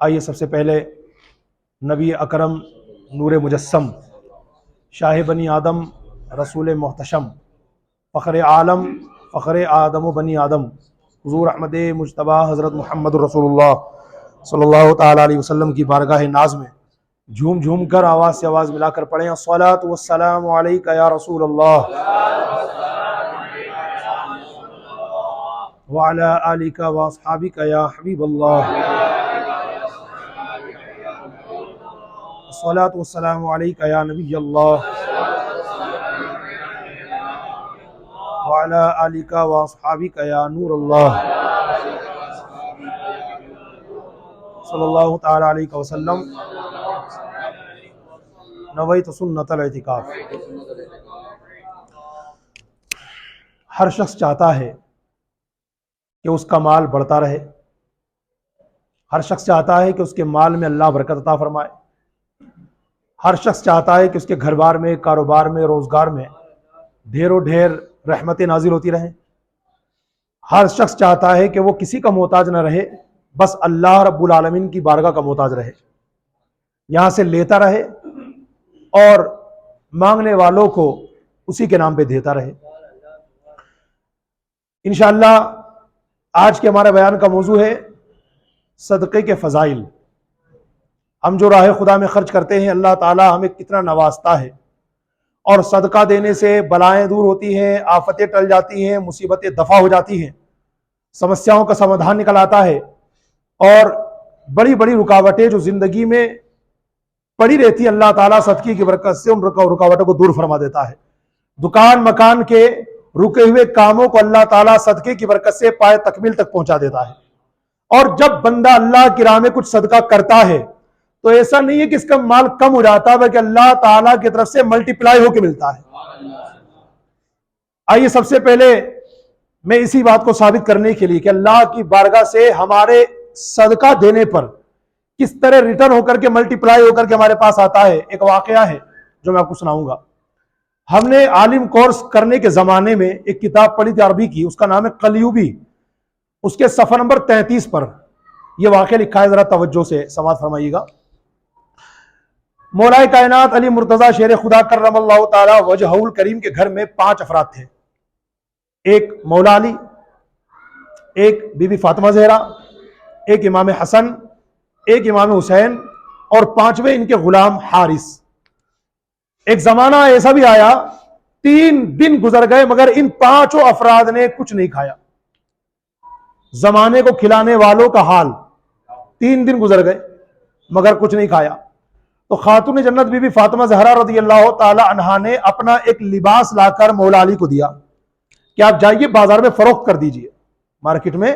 آئیے سب سے پہلے نبی اکرم نور مجسم شاہ بنی آدم رسول محتشم فخر عالم فخر آدم و بنی آدم حضور احمد مجتبیٰ حضرت محمد رسول اللہ صلی اللہ تعالیٰ علیہ وسلم کی بارگاہ ناز میں جھوم جھوم کر آواز سے آواز ملا کر پڑھیں الصلاۃ والسلام علیک یا رسول اللہ وعلی آلک واصحابک یا حبیب اللہ الصلاۃ والسلام علیک یا نبی اللہ وعلی آلک واصحابک یا نور اللہ صلی اللہ تعالی علیہ وسلم نویت سنت الاعتکاف۔ ہر شخص چاہتا ہے کہ اس کا مال بڑھتا رہے، ہر شخص چاہتا ہے کہ اس کے مال میں اللہ برکت عطا فرمائے، ہر شخص چاہتا ہے کہ اس کے گھر بار میں، کاروبار میں، روزگار میں ڈھیر و ڈھیر رحمتیں نازل ہوتی رہیں۔ ہر شخص چاہتا ہے کہ وہ کسی کا محتاج نہ رہے، بس اللہ رب العالمین کی بارگاہ کا محتاج رہے، یہاں سے لیتا رہے اور مانگنے والوں کو اسی کے نام پہ دیتا رہے۔ انشاءاللہ آج کے ہمارے بیان کا موضوع ہے صدقے کے فضائل۔ ہم جو راہ خدا میں خرچ کرتے ہیں، اللہ تعالی ہمیں کتنا نوازتا ہے، اور صدقہ دینے سے بلائیں دور ہوتی ہیں، آفتیں ٹل جاتی ہیں، مصیبتیں دفع ہو جاتی ہیں، سمسیاؤں کا سمادھان نکل آتا ہے، اور بڑی بڑی رکاوٹیں جو زندگی میں پڑی رہتی ہیں اللہ تعالیٰ صدقے کی برکت سے ان رکاوٹوں کو دور فرما دیتا ہے۔ دکان مکان کے رکے ہوئے کاموں کو اللہ تعالیٰ صدقے کی برکت سے پائے تکمیل تک پہنچا دیتا ہے۔ اور جب بندہ اللہ کی راہ میں کچھ صدقہ کرتا ہے تو ایسا نہیں ہے کہ اس کا مال کم ہو جاتا، بلکہ اللہ تعالیٰ کی طرف سے ملٹی پلائی ہو کے ملتا ہے۔ آئیے سب سے پہلے میں اسی بات کو ثابت کرنے کے لیے کہ اللہ کی بارگاہ سے ہمارے صدقہ دینے پر کس طرح ریٹرن ہو کر کے ملٹی پلائی ہو کر کے ہمارے پاس آتا ہے، ایک واقعہ ہے جو میں آپ کو سناؤں گا۔ ہم نے عالم کورس کرنے کے زمانے میں ایک کتاب پڑھی تھی عربی کی، اس کا نام ہے قلیوبی، اس کے صفحہ نمبر 33 پر یہ واقعہ لکھا ہے، ذرا توجہ سے سماعت فرمائیے گا۔ مولا کائنات علی مرتضی شیر خدا کرم اللہ تعالی وجہہ الکریم کے گھر میں 5 افراد تھے، ایک مولا علی، ایک بی بی فاطمہ زہرا، ایک امام حسن، ایک امام حسین، اور 5ویں ان کے غلام حارث۔ ایک زمانہ ایسا بھی آیا 3 دن گزر گئے مگر ان 5 افراد نے کچھ نہیں کھایا۔ زمانے کو کھلانے والوں کا حال، 3 دن گزر گئے مگر کچھ نہیں کھایا۔ تو خاتون جنت بی بی فاطمہ زہرا رضی اللہ تعالی عنہا نے اپنا ایک لباس لا کر مولا علی کو دیا کہ آپ جائیے بازار میں فروخت کر دیجئے، مارکیٹ میں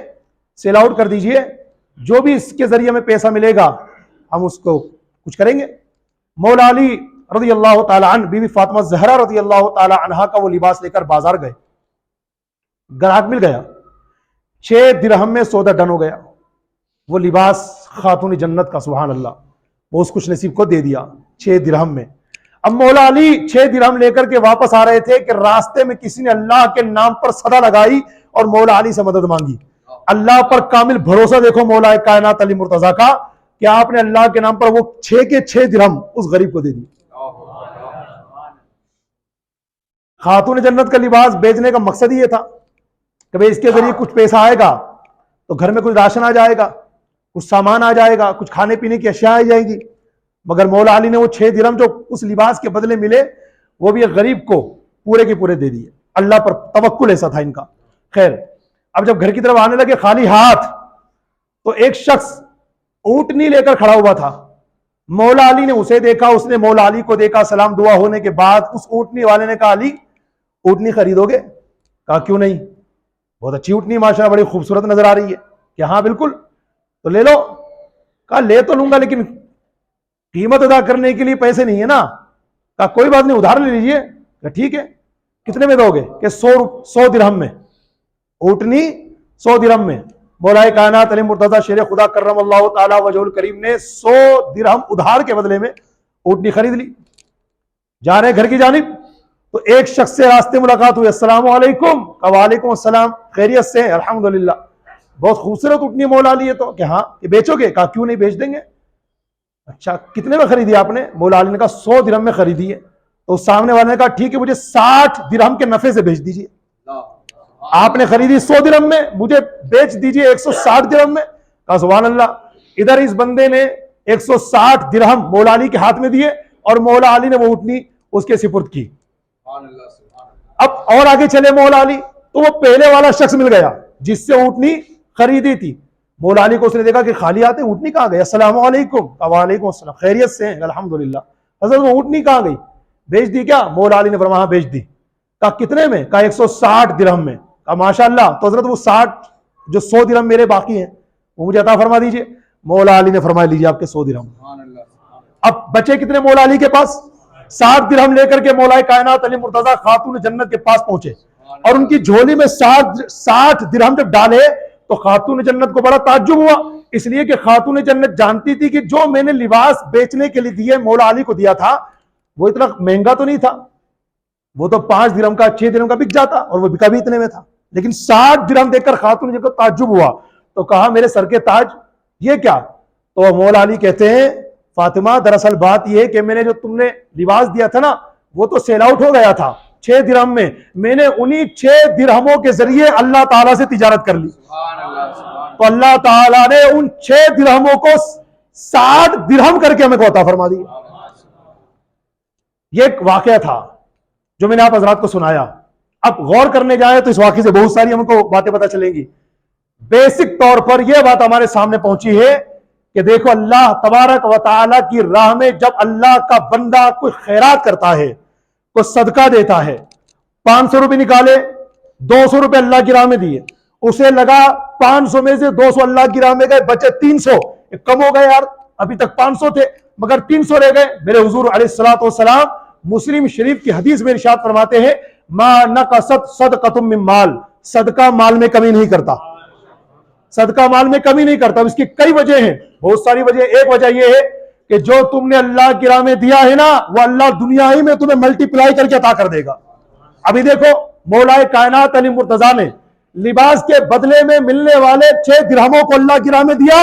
سیل آؤٹ کر دیجئے، جو بھی اس کے ذریعے میں پیسہ ملے گا ہم اس کو کچھ کریں گے۔ مولا علی رضی اللہ تعالی عنہ بی بی فاطمہ زہرا رضی اللہ تعالی عنہا کا وہ لباس لے کر بازار گئے، گراہک مل گیا، 6 درہم میں سودا ڈن ہو گیا۔ وہ لباس خاتون جنت کا، سبحان اللہ، وہ اس خوش نصیب کو دے دیا 6 درہم میں۔ اب مولا علی 6 درہم لے کر کے واپس آ رہے تھے کہ راستے میں کسی نے اللہ کے نام پر صدا لگائی اور مولا علی سے مدد مانگی۔ اللہ پر کامل بھروسہ دیکھو مولا کائنات علی مرتضی کا کہ آپ نے اللہ کے نام پر وہ 6 کے 6 درہم اس غریب کو دے دی۔ خاتون جنت کا لباس بیچنے کا مقصد ہی یہ تھا کہ بھئی اس کے ذریعے کچھ پیسہ آئے گا تو گھر میں کچھ راشن آ جائے گا، کچھ سامان آ جائے گا، کچھ کھانے پینے کی اشیاء آ جائے گی۔ مگر مولا علی نے وہ 6 درہم جو اس لباس کے بدلے ملے وہ بھی ایک غریب کو پورے کے پورے دے دیے۔ اللہ پر توکل ایسا تھا ان کا۔ خیر، اب جب گھر کی طرف آنے لگے خالی ہاتھ تو ایک شخص اونٹنی لے کر کھڑا ہوا تھا۔ مولا علی نے اسے دیکھا، اس نے مولا علی کو دیکھا، سلام دعا ہونے کے بعد اس اونٹنی والے نے کہا علی اونٹنی خریدو گے؟ کہا کیوں نہیں، بہت اچھی اونٹنی ماشاءاللہ، بڑی خوبصورت نظر آ رہی ہے۔ کہ ہاں بالکل، تو لے لو۔ کہا لے تو لوں گا لیکن قیمت ادا کرنے کے لیے پیسے نہیں ہے نا۔ کہا کوئی بات نہیں، ادھار لے لیجئے۔ کہ ٹھیک ہے، کتنے میں دو گے؟ کہ 100 درہم میں، اونٹنی 100 درہم میں۔ مولا کائنات علی مرتضی شیر خدا کرم اللہ تعالی وجہ الکریم نے 100 درہم ادھار کے بدلے میں اونٹنی خرید لی۔ جا رہے گھر کی جانب تو ایک شخص سے راستے ملاقات ہوئی، السلام علیکم۔ کہا وعلیکم السلام، خیریت سے؟ الحمدللہ۔ بہت خوبصورت اٹھنی مولا علی ہے تو کہ ہاں یہ بیچو گے؟ کہا کیوں نہیں، بیچ دیں گے۔ اچھا کتنے میں خریدی آپ نے؟ مولا علی نے کہا 100 درہم میں خریدی ہے۔ تو سامنے والے نے کہا ٹھیک ہے مجھے 60 درہم کے نفع سے بیچ دیجیے۔ آپ نے خریدی 100 درہم میں، مجھے بیچ دیجیے 160 درہم میں۔ کہا سبحان اللہ۔ ادھر اس بندے نے 160 درہم مولا علی کے ہاتھ میں دیے اور مولا علی نے وہ اٹھنی اس کے سپرد کی۔ اب اور آگے چلے مولا علی تو وہ پہلے والا شخص مل گیا جس سے اونٹنی خریدی تھی۔ مولا علی کو اس نے دیکھا کہ خالی آتے، اونٹنی کہاں گئی؟ السلام علیکم۔ وعلیکم السلام، خیریت سے ہیں؟ الحمدللہ۔ حضرت وہ اونٹنی کہاں گئی؟ بیچ دی کیا؟ مولا علی نے فرمایا بیچ دی۔ کہا کتنے میں؟ کہا 160 درہم میں۔ کہا ماشاءاللہ، تو حضرت وہ 60 جو 100 درہم میرے باقی ہیں وہ مجھے عطا فرما دیجئے۔ مولا علی نے فرمایا لیجئے آپ کے 100 درہم۔ اب بچے کتنے مولا علی کے پاس؟ 60 درہم لے کر کے مولا کائنات علی مرتضیٰ خاتون جنت کے پاس پہنچے اور ان کی جھولی میں 60 درہم جب ڈالے تو خاتون جنت کو بڑا تعجب ہوا، اس لیے کہ خاتون جنت جانتی تھی کہ جو میں نے لباس بیچنے کے لیے دیے مولا علی کو دیا تھا وہ اتنا مہنگا تو نہیں تھا، وہ تو 5 درہم کا 6 درہم کا بک جاتا اور وہ بکا بھی اتنے میں تھا، لیکن 60 درہم دیکھ کر خاتون جنت کو تعجب ہوا۔ تو کہا میرے سر کے تاج یہ کیا؟ تو مولا علی کہتے ہیں فاطمہ دراصل بات یہ ہے کہ میں نے جو تم نے لباس دیا تھا نا وہ تو سیل آؤٹ ہو گیا تھا 6 درہم میں نے انہی 6 درہموں کے ذریعے اللہ تعالیٰ سے تجارت کر لی، تو اللہ تعالیٰ نے ان 6 درہموں کو 60 درہم کر کے ہمیں کو عطا فرما دی۔ یہ ایک واقعہ تھا جو میں نے آپ حضرات کو سنایا۔ اب غور کرنے جائیں تو اس واقعے سے بہت ساری ہم کو باتیں پتہ چلیں گی۔ بیسک طور پر یہ بات ہمارے سامنے پہنچی ہے کہ دیکھو اللہ تبارک و تعالی کی راہ میں جب اللہ کا بندہ کوئی خیرات کرتا ہے، کوئی صدقہ دیتا ہے، 500 روپے نکالے، 200 روپے اللہ کی راہ میں دیے، اسے لگا 500 میں سے 200 اللہ کی راہ میں گئے، بچے 300، کم ہو گئے یار، ابھی تک 500 تھے مگر 300 رہ گئے۔ میرے حضور علیہ الصلوۃ والسلام مسلم شریف کی حدیث میں ارشاد فرماتے ہیں ما نقصت صدقۃ من مال، صدقہ مال میں کمی نہیں کرتا، صدقہ مال میں کمی نہیں کرتا۔ اس کی کئی وجہ ہیں، بہت ساری وجہ۔ ایک وجہ یہ ہے کہ جو تم نے اللہ کی راہ میں دیا ہے نا وہ اللہ دنیا ہی میں تمہیں ملٹی پلائی کر کے عطا کر دے گا۔ ابھی دیکھو مولا کائنات علی مرتضیٰ نے لباس کے بدلے میں ملنے والے 6 درہموں کو اللہ کی راہ میں دیا،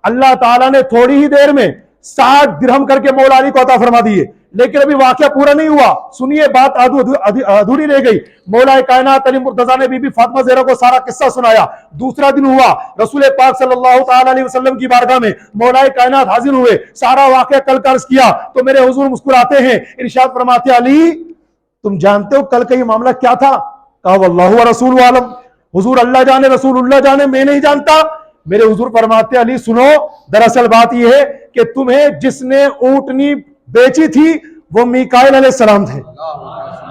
اللہ تعالیٰ نے تھوڑی ہی دیر میں 60 درہم کر کے مولا علی کو عطا فرما دیے۔ لیکن ابھی واقعہ پورا نہیں ہوا، سنیے بات ادھوری رہ گئی۔ مولا کائنات علی مرتضیٰ نے بی بی فاطمہ زہرا کو سارا قصہ سنایا۔ دوسرا دن ہوا، رسول پاک صلی اللہ تعالی علیہ وسلم کی بارگاہ میں مولا کائنات حاضر ہوئے، سارا واقعہ کل کا عرض کیا تو میرے حضور مسکراتے ہیں، ارشاد فرماتے علی تم جانتے ہو کل کا یہ معاملہ کیا تھا؟ کہا واللہ ورسول عالم، حضور اللہ جانے رسول اللہ جانے، میں نہیں جانتا۔ میرے حضور فرماتے علی سنو، دراصل بات یہ ہے کہ تمہیں جس نے اونٹنی بیچی تھی وہ میکائیل علیہ السلام تھے،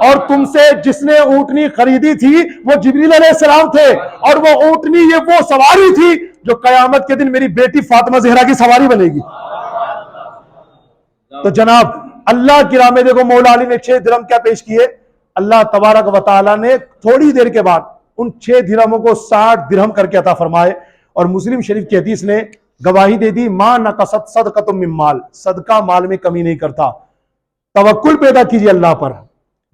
اور تم سے جس نے اونٹنی خریدی تھی وہ جبریل علیہ السلام تھے، اور وہ اونٹنی یہ وہ سواری تھی جو قیامت کے دن میری بیٹی فاطمہ زہرا کی سواری بنے گی۔ تو جناب اللہ کی راہ میں دیکھو مولا علی نے 6 درہم کیا پیش کیے، اللہ تبارک و تعالیٰ نے تھوڑی دیر کے بعد ان 6 درہموں کو 60 درہم کر کے عطا فرمائے۔ اور مسلم شریف کی حدیث نے گواہی دے دی ما نقصت صدقۃ من مال، صدقہ مال میں کمی نہیں کرتا۔ توکل پیدا کیجئے اللہ پر،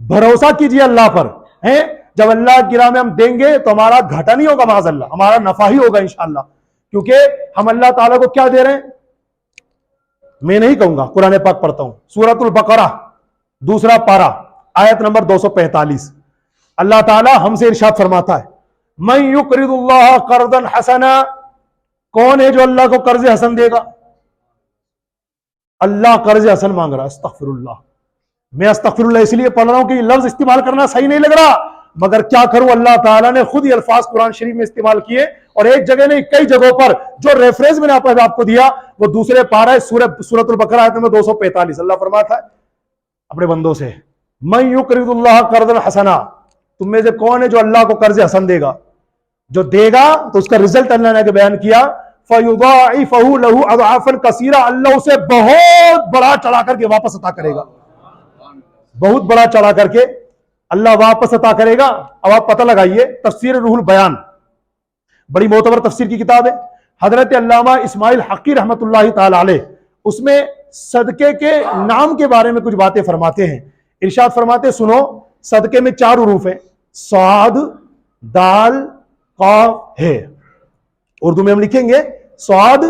بھروسہ کیجئے اللہ پر، ہیں جب اللہ کی راہ میں ہم دیں گے تو ہمارا گھاٹا نہیں ہوگا معاذ اللہ، ہمارا نفع ہی ہوگا انشاءاللہ، کیونکہ ہم اللہ تعالیٰ کو کیا دے رہے ہیں؟ میں نہیں کہوں گا، قرآن پاک پڑھتا ہوں، سورۃ البقرہ 2 پارہ آیت نمبر 245، اللہ تعالیٰ ہم سے ارشاد فرماتا ہے من یقرض اللہ قرضا حسنا، کون ہے جو اللہ کو قرض حسن دے گا؟ اللہ قرض حسن مانگ رہا ہے، استغفر اللہ۔ میں استغفر اللہ اس لیے پڑھ رہا ہوں کہ یہ لفظ استعمال کرنا صحیح نہیں لگ رہا، مگر کیا کروں، اللہ تعالیٰ نے خود ہی الفاظ قرآن شریف میں استعمال کیے، اور ایک جگہ نہیں کئی جگہوں پر جو ریفرنس میں نے آپ کو دیا وہ 2 پارہ سورۃ البقرہ آیت نمبر 245، اللہ فرماتا ہے اپنے بندوں سے من یقرض اللہ قرضا حسنا، تم میں سے کون ہے جو اللہ کو قرض حسن دے گا؟ جو دے گا تو اس کا رزلٹ اللہ نے بیان کیا فَيُضَاعِفَهُ لَهُ أَضْعَافًا كَثِيرًا، اللہ اسے بہت بڑا چڑھا کر کے واپس عطا کرے گا، بہت بڑا چڑھا کر کے اللہ واپس عطا کرے گا۔ اب آپ پتہ لگائیے، تفسیر روح البیان بڑی معتبر تفسیر کی کتاب ہے، حضرت علامہ اسماعیل حقی رحمۃ اللہ تعالی علیہ اس میں صدقے کے نام کے بارے میں کچھ باتیں فرماتے ہیں، ارشاد فرماتے سنو، صدقے میں 4 حروف ہیں، صاد، دال، قاف ہے، اردو میں ہم لکھیں گے صاد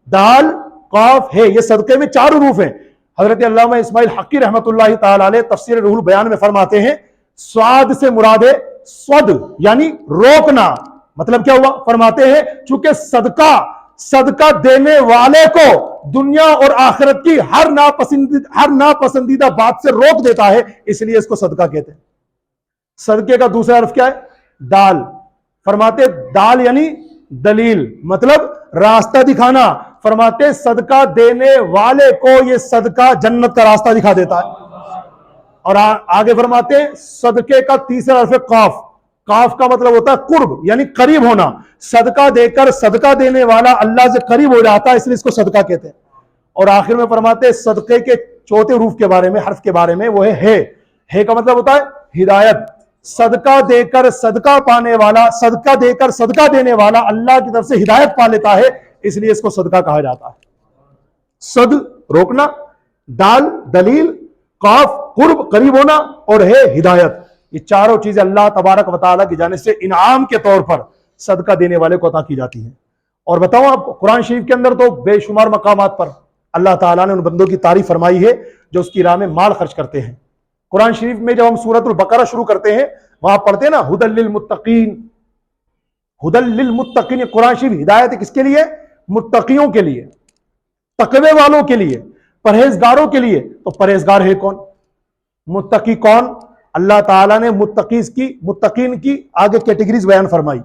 دال قاف ہے، یہ صدقے میں 4 حروف ہیں. حضرت علامہ اسماعیل حقی رحمۃ اللہ تعالی علیہ تفسیر روح البیان میں فرماتے ہیں صاد سے مراد ہے صد یعنی روکنا. مطلب کیا ہوا؟ فرماتے ہیں چونکہ صدقہ دینے والے کو دنیا اور آخرت کی ہر ناپسندیدہ بات سے روک دیتا ہے، اس لیے اس کو صدقہ کہتے ہیں. صدقے کا دوسرا حرف کیا ہے؟ دال. فرماتے دال یعنی دلیل، مطلب راستہ دکھانا. فرماتے صدقہ دینے والے کو یہ صدقہ جنت کا راستہ دکھا دیتا ہے. اور آگے فرماتے صدقے کا تیسرا حرف قاف. قاف کا مطلب ہوتا ہے قرب یعنی قریب ہونا. صدقہ دے کر صدقہ دینے والا اللہ سے قریب ہو جاتا ہے، اس لیے اس کو صدقہ کہتے ہیں. اور آخر میں فرماتے صدقے کے چوتھے حروف کے بارے میں، حرف کے بارے میں، وہ ہے کا مطلب ہوتا ہے ہدایت. صدقہ دے کر صدقہ پانے والا، صدقہ دے کر صدقہ دینے والا اللہ کی طرف سے ہدایت پا لیتا ہے، اس لیے اس کو صدقہ کہا جاتا ہے. صد روکنا، دال دلیل، قاف قرب قریب ہونا، اور ہے ہدایت. یہ چاروں چیزیں اللہ تبارک و تعالیٰ کی جانب سے انعام کے طور پر صدقہ دینے والے کو عطا کی جاتی ہیں. اور بتاؤں آپ کو قرآن شریف کے اندر تو بے شمار مقامات پر اللہ تعالیٰ نے ان بندوں کی تعریف فرمائی ہے جو اس کی راہ میں مال خرچ کرتے ہیں. قرآن شریف میں جب ہم سورۃ البقرہ شروع کرتے ہیں وہاں پڑھتے ہیں نا ہدی للمتقین. ہدی للمتقین، قرآن شریف ہدایت کس کے لیے؟ متقیوں کے لیے، تقوی والوں کے لیے، پرہیزگاروں کے لیے. تو پرہیزگار ہے کون؟ متقی کون؟ اللہ تعالیٰ نے متقین کی آگے کیٹیگریز بیان فرمائی،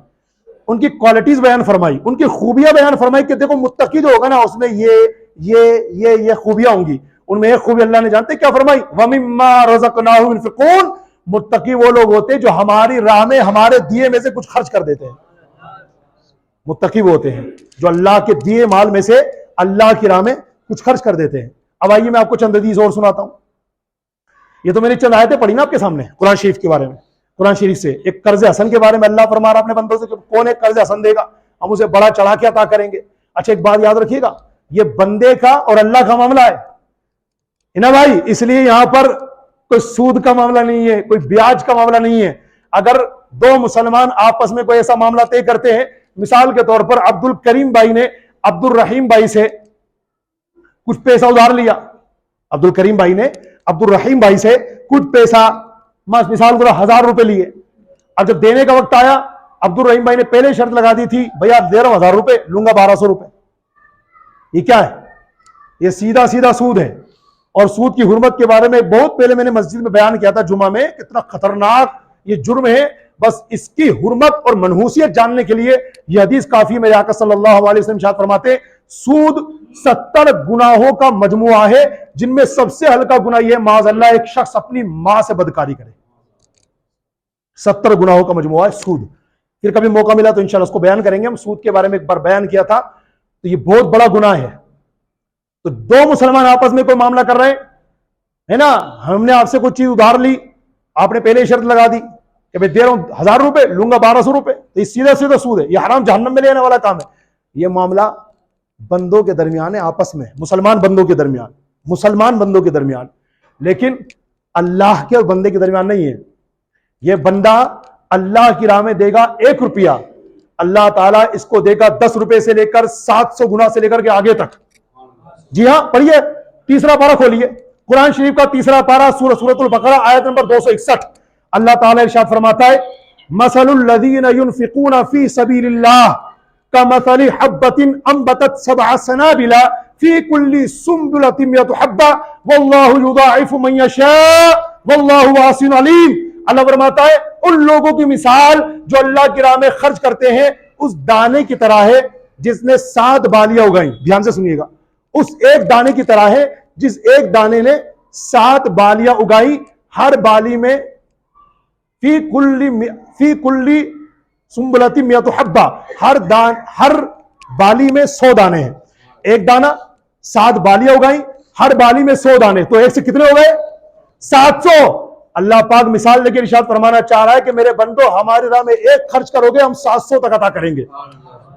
ان کی کوالٹیز بیان فرمائی، ان کی خوبیاں بیان فرمائی کہ دیکھو متقی جو ہوگا نا اس میں یہ خوبیاں ہوں گی. ان میں ایک خوبی اللہ نے جانتے کیا فرمائی؟ وَمِمَّا رَزَقْنَاهُمْ يُنْفِقُونَ. متقی وہ لوگ ہوتے ہیں جو ہماری راہ میں ہمارے دیے میں سے کچھ خرچ کر دیتے ہیں. متقی وہ ہوتے ہیں جو اللہ کے دیے مال میں سے اللہ کی راہ میں کچھ خرچ کر دیتے ہیں. اب آئیے میں آپ کو چند حدیث اور سناتا ہوں. یہ تو میں نے چند آیتیں پڑھی نا آپ کے سامنے قرآن شریف کے بارے میں. قرآن شریف سے ایک قرض حسن کے بارے میں اللہ فرما رہا اپنے بندوں سے کہ کون ایک قرض حسن دے گا، ہم اسے بڑا چڑھا کے عطا کریں گے. اچھا ایک بات یاد رکھیے گا، یہ بندے کا اور اللہ کا معاملہ ہے نا بھائی، اس لیے یہاں پر کوئی سود کا معاملہ نہیں ہے، کوئی بیاج کا معاملہ نہیں ہے. اگر دو مسلمان آپس میں کوئی ایسا معاملہ طے کرتے ہیں، مثال کے طور پر عبد الکریم بھائی نے عبد الرحیم بھائی سے کچھ پیسہ ادھار لیا، عبد الکریم بھائی نے عبد الرحیم بھائی سے کچھ پیسہ مثال کو 1000 روپے لیے. اب جب دینے کا وقت آیا عبد الرحیم بھائی نے پہلے شرط لگا دی تھی بھیا دے رہا ہوں 1000 روپے، لوں گا 1200 روپے. یہ کیا ہے؟ یہ سیدھا سود ہے. اور سود کی حرمت کے بارے میں بہت پہلے میں نے مسجد میں بیان کیا تھا جمعہ میں، کتنا خطرناک یہ جرم ہے. بس اس کی حرمت اور منحوسیت جاننے کے لیے یہ حدیث کافی. میرے آقا صلی اللہ علیہ وسلم ارشاد فرماتے سود 70 گناہوں کا مجموعہ ہے، جن میں سب سے ہلکا گناہ یہ معاذ اللہ ایک شخص اپنی ماں سے بدکاری کرے. 70 گناہوں کا مجموعہ ہے سود. پھر کبھی موقع ملا تو انشاءاللہ اس کو بیان کریں گے. ہم سود کے بارے میں ایک بار بیان کیا تھا. تو یہ بہت بڑا گناہ ہے. تو دو مسلمان آپس میں کوئی معاملہ کر رہے ہیں نا، ہم نے آپ سے کوئی چیز ادھار لی، آپ نے پہلے شرط لگا دی کہ میں دے رہا ہوں 1000 روپے، لوں گا 1200 روپے. تو یہ سیدھا سود ہے، یہ حرام جہنم میں لینے والا کام ہے. یہ معاملہ بندوں کے درمیان ہے، آپس میں مسلمان بندوں کے درمیان، لیکن اللہ کے اور بندے کے درمیان نہیں ہے. یہ بندہ اللہ کی راہ میں دے گا 1 روپیہ، اللہ تعالیٰ اس کو دے گا 10 روپے سے لے کر 700 گنا سے لے کر کے آگے تک. جی ہاں پڑھیے، تیسرا پارہ کھولیے، قرآن شریف کا تیسرا پارہ سورۃ البقرہ آیت نمبر 261. اللہ تعالیٰ ارشاد فرماتا ہے مثل الذین ينفقون فی سبیل اللہ کمثل حبۃ انبتت 7 سنابل فی کل سنبلۃ 100 حبۃ واللہ یضاعف من یشاء واللہ واسع علیم. اللہ فرماتا ہے ان لوگوں کی مثال جو اللہ کی راہ میں خرچ کرتے ہیں اس دانے کی طرح ہے جس نے 7 بالیاں اگائیں. دھیان سے سنیے گا، اس ایک دانے کی طرح ہے جس ایک دانے نے 7 بالیاں اگائی، ہر بالی میں فی کل سنبلۃ 100 حبہ، ہر بالی میں 100 دانے ہیں. ایک دانہ 7 بالیاں اگائیں، ہر بالی میں 100 دانے، تو ایک سے کتنے ہو گئے؟ 700. اللہ پاک مثال دے کے ارشاد فرمانا چاہ رہا ہے کہ میرے بندو ہماری راہ میں ایک خرچ کرو گے ہم 700 تک عطا کریں گے.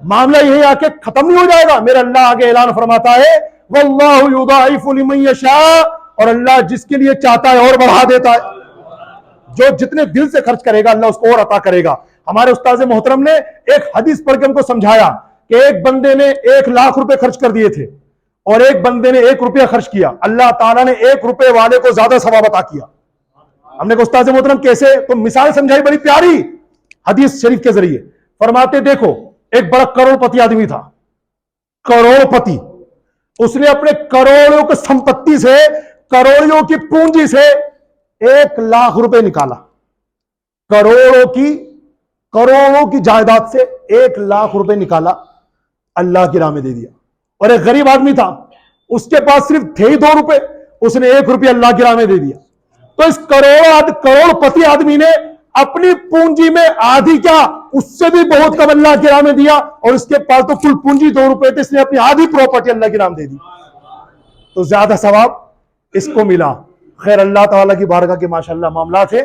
معاملہ یہی آ کے ختم نہیں ہو جائے گا. میرا اللہ آگے اعلان فرماتا ہے واللہ یضاعف لمن یشاء، اور اللہ جس کے لیے چاہتا ہے اور بڑھا دیتا ہے. جو جتنے دل سے خرچ کرے گا اللہ اس کو اور عطا کرے گا. ہمارے استاد محترم نے ایک حدیث پڑھ کے ہم کو سمجھایا کہ ایک بندے نے 1,00,000 روپے خرچ کر دیے تھے اور ایک بندے نے 1 روپیہ خرچ کیا، اللہ تعالیٰ نے 1 روپے والے کو زیادہ ثواب عطا کیا۔ ہم نے کہا استاد محترم کیسے؟ تو مثال سمجھائی بڑی پیاری حدیث شریف کے ذریعے۔ فرماتے دیکھو ایک بڑا کروڑ پتی آدمی تھا، کروڑ پتی، اس نے اپنے کروڑوں کی سمپتی سے، کروڑوں کی پونجی سے 1,00,000 روپے نکالا، کروڑوں کی جائیداد سے 1,00,000 روپے نکالا، اللہ کی راہ میں دے دیا۔ اور ایک غریب آدمی تھا، اس کے پاس صرف تھے ہی 2 روپے، اس نے 1 روپیہ اللہ کی راہ میں دے دیا۔ تو اس کروڑ پتی آدمی نے اپنی پونجی میں آدھی کیا، اس سے بھی بہت کم اللہ کی راہ میں دیا، اور اس کے پاس تو کل پونجی 2 روپے تھے، اس نے اپنی آدھی پراپرٹی اللہ کی راہ میں دے دی، تو زیادہ ثواب اس کو ملا۔ خیر اللہ تعالیٰ کی بارگاہ کے ماشاءاللہ معاملات ہے،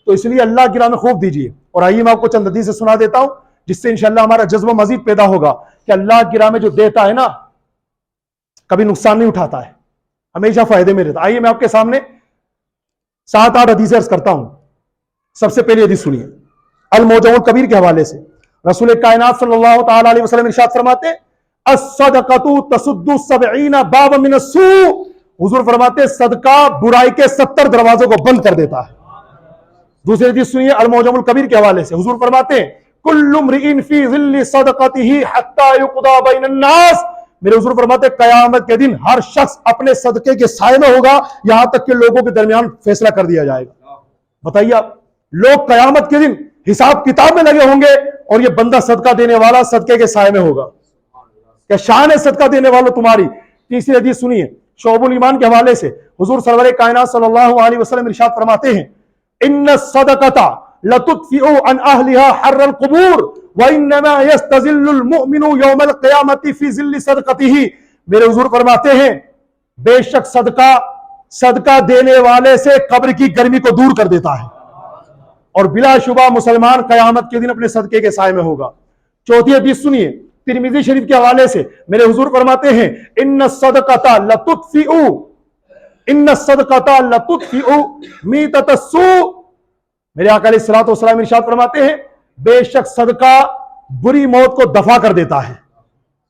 تو اس لیے اللہ کی راہ میں خوب دیجیے۔ اور آئیے میں آپ کو چند حدیث سے سنا دیتا ہوں جس سے انشاءاللہ ہمارا جذبہ مزید پیدا ہوگا کہ اللہ کی راہ میں جو دیتا ہے نا کبھی نقصان نہیں اٹھاتا ہے، ہمیشہ فائدے میں رہتا ہے۔ آئیے میں آپ کے سامنے 7-8 حدیثیں عرض کرتا ہوں۔ سب سے پہلی حدیث سنیے، المعجم الکبیر کے حوالے سے رسول کائنات صلی اللہ تعالی علیہ وسلم ارشاد فرماتے ہیں الصدقۃ تسد 70 بابا من السوء، حضور فرماتے ہیں صدقہ برائی کے 70 دروازوں کو بند کر دیتا ہے۔ دوسری حدیث سنیے المعجم الکبیر کے حوالے سے، حضور فرماتے ہیں کل امرئ فی ظل صدقته حتی یقضى بین الناس، میرے حضور فرماتے ہیں قیامت کے دن ہر شخص اپنے صدقے کے سائے میں ہوگا یہاں تک کہ لوگوں کے درمیان فیصلہ کر دیا جائے گا۔ بتائیے آپ، لوگ قیامت کے دن حساب کتاب میں لگے ہوں گے اور یہ بندہ صدقہ دینے والا صدقے کے سائے میں ہوگا۔ کیا شان ہے صدقہ دینے والوں تمہاری۔ تیسری حدیث سنیے شعب الایمان کے حوالے سے، حضور سرور کائنات صلی اللہ علیہ وسلم ارشاد فرماتے ہیں ان الصدقۃ لتطفئ عن اهلها حر القبور وانما يستظل المؤمن يوم القيامة في ظل صدقته، میرے حضور فرماتے ہیں بے شک صدقہ دینے والے سے قبر کی گرمی کو دور کر دیتا ہے، اور بلا شبہ مسلمان قیامت کے دن اپنے صدقے کے سائے میں ہوگا۔ چوتھی حدیث سنیے ترمذی شریف کے حوالے سے، میرے حضور فرماتے ہیں ان الصدقۃ لتطفئ میتۃ السوء، میرے آقا علیہ الصلوۃ والسلام ارشاد فرماتے ہیں بے شک صدقہ بری موت کو دفع کر دیتا ہے،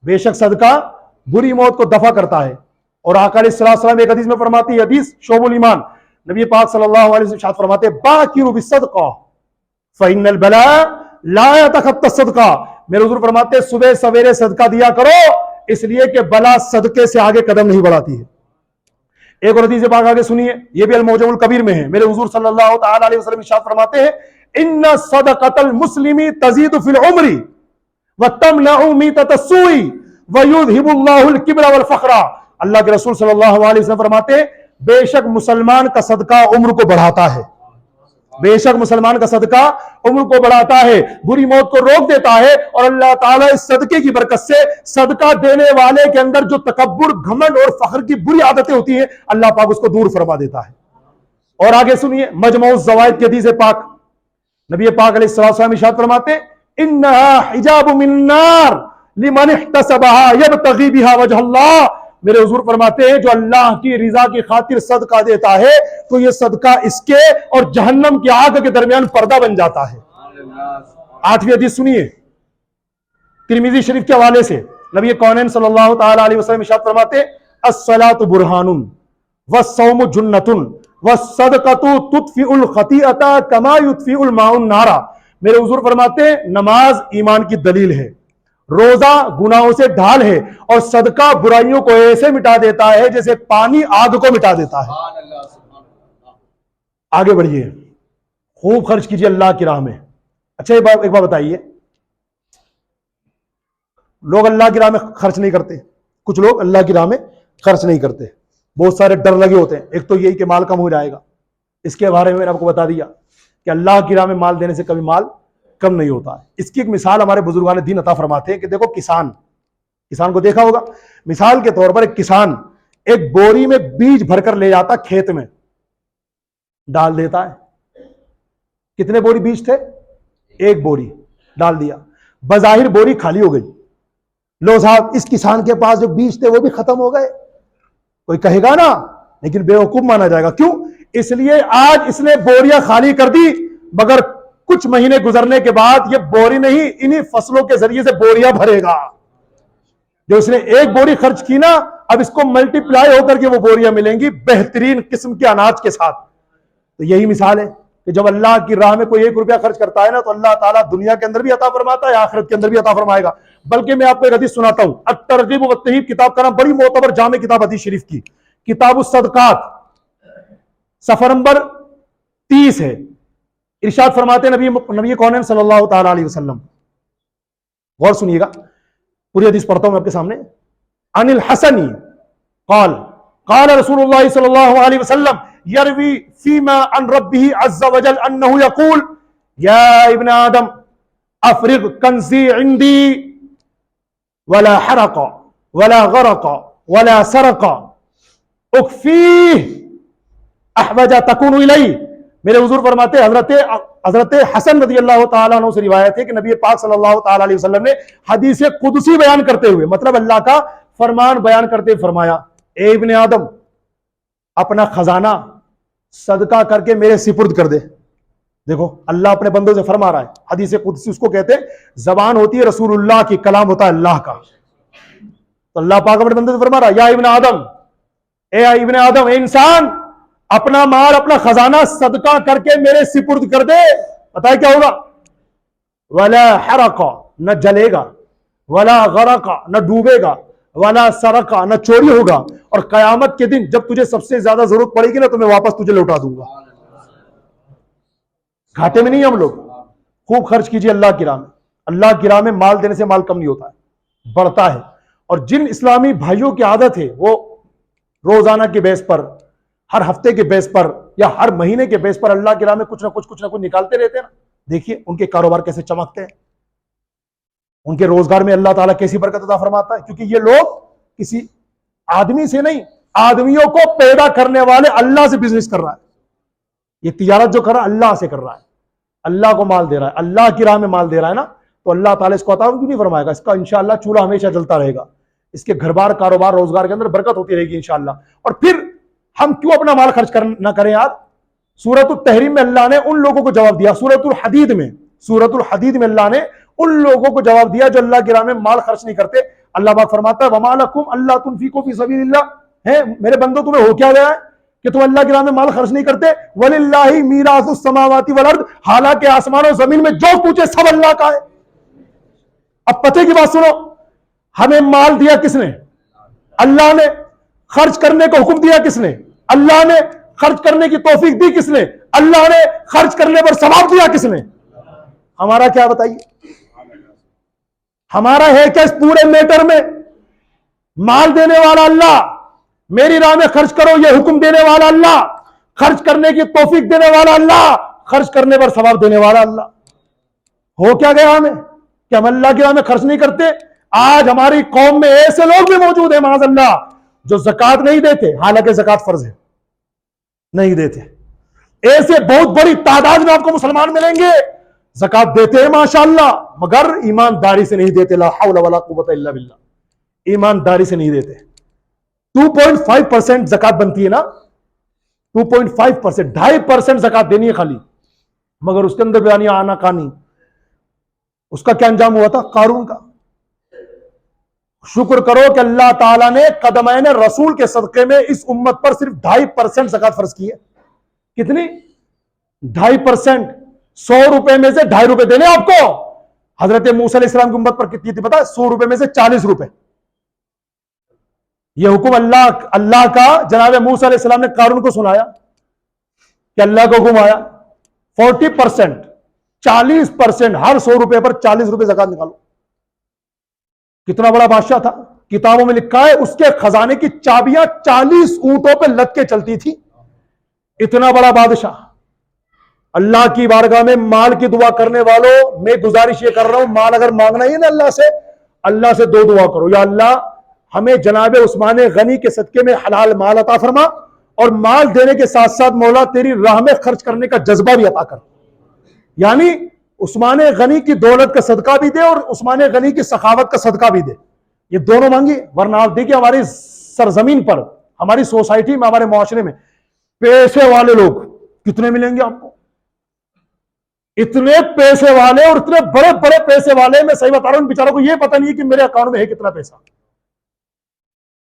بے شک صدقہ بری موت کو دفع کرتا ہے۔ اور آقا علیہ الصلوۃ والسلام ایک حدیث میں فرماتی ہے، حدیث شعب الایمان، نبی پاک صلی اللہ علیہ وسلم ارشاد فرماتے ہیں باکروا بالصدقہ فإن البلاء لا يتخطى الصدقہ، میرے حضور فرماتے ہیں صبح سویرے صدقہ دیا کرو اس لیے کہ بلا صدقے سے آگے قدم نہیں بڑھاتی ہے۔ ایک اور حدیث پاک آگے سنیے، یہ بھی المعجم الکبیر میں ہے، میرے حضور صلی اللہ تعالی علیہ وسلم ارشاد فرماتے ہیں ان صدقۃ المسلم تزيد في العمر وتمنع میتۃ السوء ويذهب الله الكبر والفخر، اللہ کے رسول صلی اللہ علیہ وسلم فرماتے ہیں بے شک مسلمان کا صدقہ عمر کو بڑھاتا ہے، بے شک مسلمان کا صدقہ عمر کو بڑھاتا ہے، بری موت کو روک دیتا ہے، اور اللہ تعالیٰ اس صدقے کی برکت سے صدقہ دینے والے کے اندر جو تکبر، گھمنڈ اور فخر کی بری عادتیں ہوتی ہیں اللہ پاک اس کو دور فرما دیتا ہے۔ اور آگے سنیے مجموع الزوائد کی حدیث پاک، نبی پاک علیہ الصلوۃ والسلام ارشاد فرماتے انہا حجاب من النار لمن احتسبها یبتغی بها وجہ اللہ، میرے حضور فرماتے ہیں جو اللہ کی رضا کی خاطر صدقہ دیتا ہے تو یہ صدقہ اس کے اور جہنم کی آگ کے درمیان پردہ بن جاتا ہے۔ آٹھویں حدیث سنیے ترمذی شریف کے حوالے سے، نبی کونین صلی اللہ تعالی علیہ وسلم ارشاد فرماتے الصلاۃ برہان والصوم جنۃ والصدقۃ تطفئ الخطیئۃ کما یطفئ الماء النار، میرے حضور فرماتے ہیں نماز ایمان کی دلیل ہے، روزہ گناہوں سے ڈھال ہے، اور صدقہ برائیوں کو ایسے مٹا دیتا ہے جیسے پانی آگ کو مٹا دیتا ہے۔ آگے بڑھیے، خوب خرچ کیجیے اللہ کی راہ میں۔ اچھا ایک بات بتائیے، لوگ اللہ کی راہ میں خرچ نہیں کرتے، کچھ لوگ اللہ کی راہ میں خرچ نہیں کرتے، بہت سارے ڈر لگے ہوتے ہیں، ایک تو یہی کہ مال کم ہو جائے گا، اس کے بارے میں میں نے آپ کو بتا دیا کہ اللہ کی راہ میں مال دینے سے کبھی مال کم نہیں ہوتا ہے۔ اس کی ایک مثال ہمارے بزرگان دین عطا فرماتے ہیں کہ دیکھو کسان کو دیکھا ہوگا، مثال کے طور پر ایک کسان ایک بوری میں بیج بھر کر لے جاتا کھیت میں ڈال دیتا ہے، کتنے بوری بیج تھے؟ ایک بوری ڈال دیا، بظاہر بوری خالی ہو گئی، لو صاحب اس کسان کے پاس جو بیج تھے وہ بھی ختم ہو گئے، کوئی کہے گا نا، لیکن بیوقوف مانا جائے گا، کیوں؟ اس لیے آج اس نے بوریاں خالی کر دی، مگر کچھ مہینے گزرنے کے بعد یہ بوری نہیں انہی فصلوں کے ذریعے سے بوریاں بھرے گا۔ جو اس نے ایک بوری خرچ کی نا، اب اس کو ملٹی پلائی ہو کر کے وہ بوریاں ملیں گی بہترین قسم کے اناج کے ساتھ. تو یہی مثال ہے کہ جب اللہ کی راہ میں کوئی 1 روپیہ خرچ کرتا ہے نا تو اللہ تعالیٰ دنیا کے اندر بھی عطا فرماتا ہے، آخرت کے اندر بھی عطا فرمائے گا. بلکہ میں آپ کو ایک حدیث سناتا ہوں، الترغیب والترہیب کتاب کا نام، بڑی معتبر جامع کتاب حدیث شریف کی، کتاب الصدقات، صفحہ نمبر 30 ہے. ارشاد فرماتے ہیں نبی کونین صلی اللہ تعالی علیہ وسلم، غور سنیے گا، پوری حدیث پڑھتا ہوں میں آپ کے سامنے. عن الحسن قال قال رسول اللہ صلی اللہ علیہ وسلم یروی فیما عن ربہ عز وجل انہ یقول یا ابن آدم افرغ کنزی عندی ولا حرق ولا غرق ولا سرق اکفیہ احوج تکون الی. میرے حضور فرماتے ہیں، حضرت حسن رضی اللہ تعالیٰ عنہ سے روایت ہے کہ نبی پاک صلی اللہ تعالیٰ علیہ وسلم نے حدیث قدسی بیان کرتے ہوئے، مطلب اللہ کا فرمان بیان کرتے ہوئے فرمایا، اے ابن آدم اپنا خزانہ صدقہ کر کے میرے سپرد کر دے. دیکھو اللہ اپنے بندوں سے فرما رہا ہے، حدیث قدسی اس کو کہتے ہیں، زبان ہوتی ہے رسول اللہ کی، کلام ہوتا ہے اللہ کا. تو اللہ پاک اپنے بندوں سے فرما رہا ہے، یا ابن آدم، اے ابن آدم، اے انسان، اپنا مال، اپنا خزانہ صدقہ کر کے میرے سپرد کر دے. پتہ ہے کیا ہوگا؟ ولا حرق، نہ جلے گا، ولا غرق، نہ ڈوبے گا، ولا سرق، نہ چوری ہوگا، اور قیامت کے دن جب تجھے سب سے زیادہ ضرورت پڑے گی نا تو میں واپس تجھے لوٹا دوں گا. گھاٹے میں نہیں ہم لوگ. خوب خرچ کیجیے اللہ کی راہ میں. اللہ کی راہ میں مال دینے سے مال کم نہیں ہوتا ہے، بڑھتا ہے. اور جن اسلامی بھائیوں کی عادت ہے وہ روزانہ کے بیس پر، ہر ہفتے کے بیس پر یا ہر مہینے کے بیس پر اللہ کی راہ میں کچھ نہ کچھ نکالتے رہتے ہیں نا، دیکھیے ان کے کاروبار کیسے چمکتے ہیں، ان کے روزگار میں اللہ تعالیٰ کیسی برکت عطا فرماتا ہے. کیونکہ یہ لوگ کسی آدمی سے نہیں، آدمیوں کو پیدا کرنے والے اللہ سے بزنس کر رہا ہے. یہ تجارت جو کر رہا ہے اللہ سے کر رہا ہے، اللہ کو مال دے رہا ہے، اللہ کی راہ میں مال دے رہا ہے نا، تو اللہ تعالیٰ اس کو عطا کیوں نہیں فرمائے گا؟ اس کا انشاءاللہ چولہا ہمیشہ جلتا رہے گا، اس کے گھر بار کاروبار روزگار کے اندر برکت ہوتی رہے گی انشاءاللہ. اور پھر ہم کیوں اپنا مال خرچ نہ کریں یار؟ سورۃ التحریم میں اللہ نے ان لوگوں کو جواب دیا، سورۃ الحدید میں اللہ نے ان لوگوں کو جواب دیا جو اللہ کی راہ میں مال خرچ نہیں کرتے. اللہ پاک فرماتا ہے وَمَا لَكُمْ أَلَّا تُنْفِقُوا فِي سَبِيلِ اللَّهِ، ہے میرے بندوں تمہیں ہو کیا گیا ہے کہ تم اللہ کی راہ میں مال خرچ نہیں کرتے؟ وَلِلَّهِ مِيرَاثُ السَّمَاوَاتِ وَالْأَرْضِ، حالانکہ آسمان و زمین میں جو کچھ ہے سب اللہ کا ہے. اب پتہ کی بات سنو، ہمیں مال دیا کس نے؟ اللہ نے. خرچ کرنے کو حکم دیا کس نے؟ اللہ نے. خرچ کرنے کی توفیق دی کس نے؟ اللہ نے. خرچ کرنے پر ثواب دیا کس نے؟ ہمارا کیا بتائیے؟ ہمارا ہے کیا اس پورے میٹر میں؟ مال دینے والا اللہ، میری راہ میں خرچ کرو یہ حکم دینے والا اللہ، خرچ کرنے کی توفیق دینے والا اللہ، خرچ کرنے پر ثواب دینے والا اللہ. ہو کیا گیا ہمیں کہ ہم اللہ کی راہ میں خرچ نہیں کرتے؟ آج ہماری قوم میں ایسے لوگ بھی موجود ہیں معاذ اللہ جو زکوٰۃ نہیں دیتے، حالانکہ زکوٰۃ فرض ہے، نہیں دیتے. ایسے بہت بڑی تعداد میں آپ کو مسلمان ملیں گے زکوٰۃ دیتے ہیں ماشاءاللہ، مگر ایمانداری سے نہیں دیتے. لا حول ولا قوت الا باللہ. ایمانداری سے نہیں دیتے. 2.5% زکوٰۃ بنتی ہے نا، 2.5%، 2.5% زکوٰۃ دینی ہے خالی، مگر اس کے اندر بیانی آنا کانی. اس کا کیا انجام ہوا تھا؟ قارون کا. شکر کرو کہ اللہ تعالیٰ نے قدمین رسول کے صدقے میں اس امت پر صرف 2.5% زکوٰۃ فرض کی ہے. کتنی؟ 2.5%. 100 روپے میں سے 2.5 روپے دینے آپ کو. حضرت موسیٰ علیہ السلام کی امت پر کتنی تھی پتا ہے؟ 100 روپے میں سے 40 روپے. یہ حکم اللہ کا جناب موسیٰ علیہ السلام نے قارون کو سنایا کہ اللہ کا حکم آیا 40%، 40%، ہر 100 روپے پر 40 روپے زکوٰۃ نکالو. کتنا بڑا بادشاہ تھا. کتابوں میں لکھا ہے اس کے خزانے کی چابیاں 40 اونٹوں پہ لد کے چلتی تھی. اتنا بڑا بادشاہ. اللہ کی بارگاہ میں مال کی دعا کرنے والوں میں گزارش یہ کر رہا ہوں، مال اگر مانگنا ہی نا اللہ سے 2 دعا کرو. یا اللہ ہمیں جناب عثمان غنی کے صدقے میں حلال مال عطا فرما، اور مال دینے کے ساتھ ساتھ مولا تیری راہ میں خرچ کرنے کا جذبہ بھی عطا کر. یعنی عثمان غنی کی دولت کا صدقہ بھی دے اور عثمان غنی کی سخاوت کا صدقہ بھی دے. یہ دونوں مانگی. ورنہ آپ دیکھیں ہماری سرزمین پر، ہماری سوسائٹی میں، ہمارے معاشرے میں پیسے والے لوگ کتنے ملیں گے آپ کو؟ اتنے پیسے والے اور اتنے بڑے بڑے پیسے والے، میں صحیح بتا رہا ہوں، بیچاروں کو یہ پتہ نہیں کہ میرے اکاؤنٹ میں ہے کتنا پیسہ.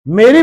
میری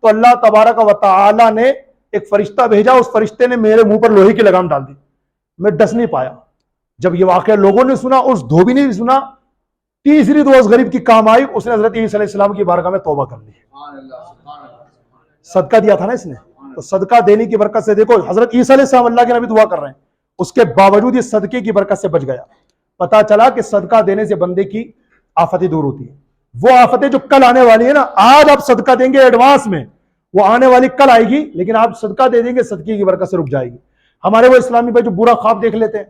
تو اللہ تبارک و تعالی نے ایک فرشتہ بھیجا، اس فرشتے نے میرے منہ پر لوہے کی لگام ڈال دی، میں ڈس نہیں پایا۔ جب یہ واقعہ لوگوں نے سنا، اس دھوبی نے بھی سنا، تیسری دعا اس غریب کی کام آئی، اس نے حضرت عیسیٰ علیہ السلام کی بارگاہ میں توبہ کر لی، صدقہ دیا تھا نا اس نے، تو صدقہ دینے کی برکت سے دیکھو حضرت عیسیٰ علیہ السلام اللہ کے نبی دعا کر رہے ہیں، اس کے باوجود یہ صدقے کی برکت سے بچ گیا۔ پتا چلا کہ صدقہ دینے سے بندے کی آفتیں دور ہوتی ہیں، وہ آفتیں جو کل آنے والی ہے نا، آج آپ صدقہ دیں گے ایڈوانس میں، وہ آنے والی کل آئے گی، لیکن آپ صدقہ دے دیں گے صدقے کی برکت سے رک جائے گی۔ ہمارے وہ اسلامی بھائی جو برا خواب دیکھ لیتے ہیں،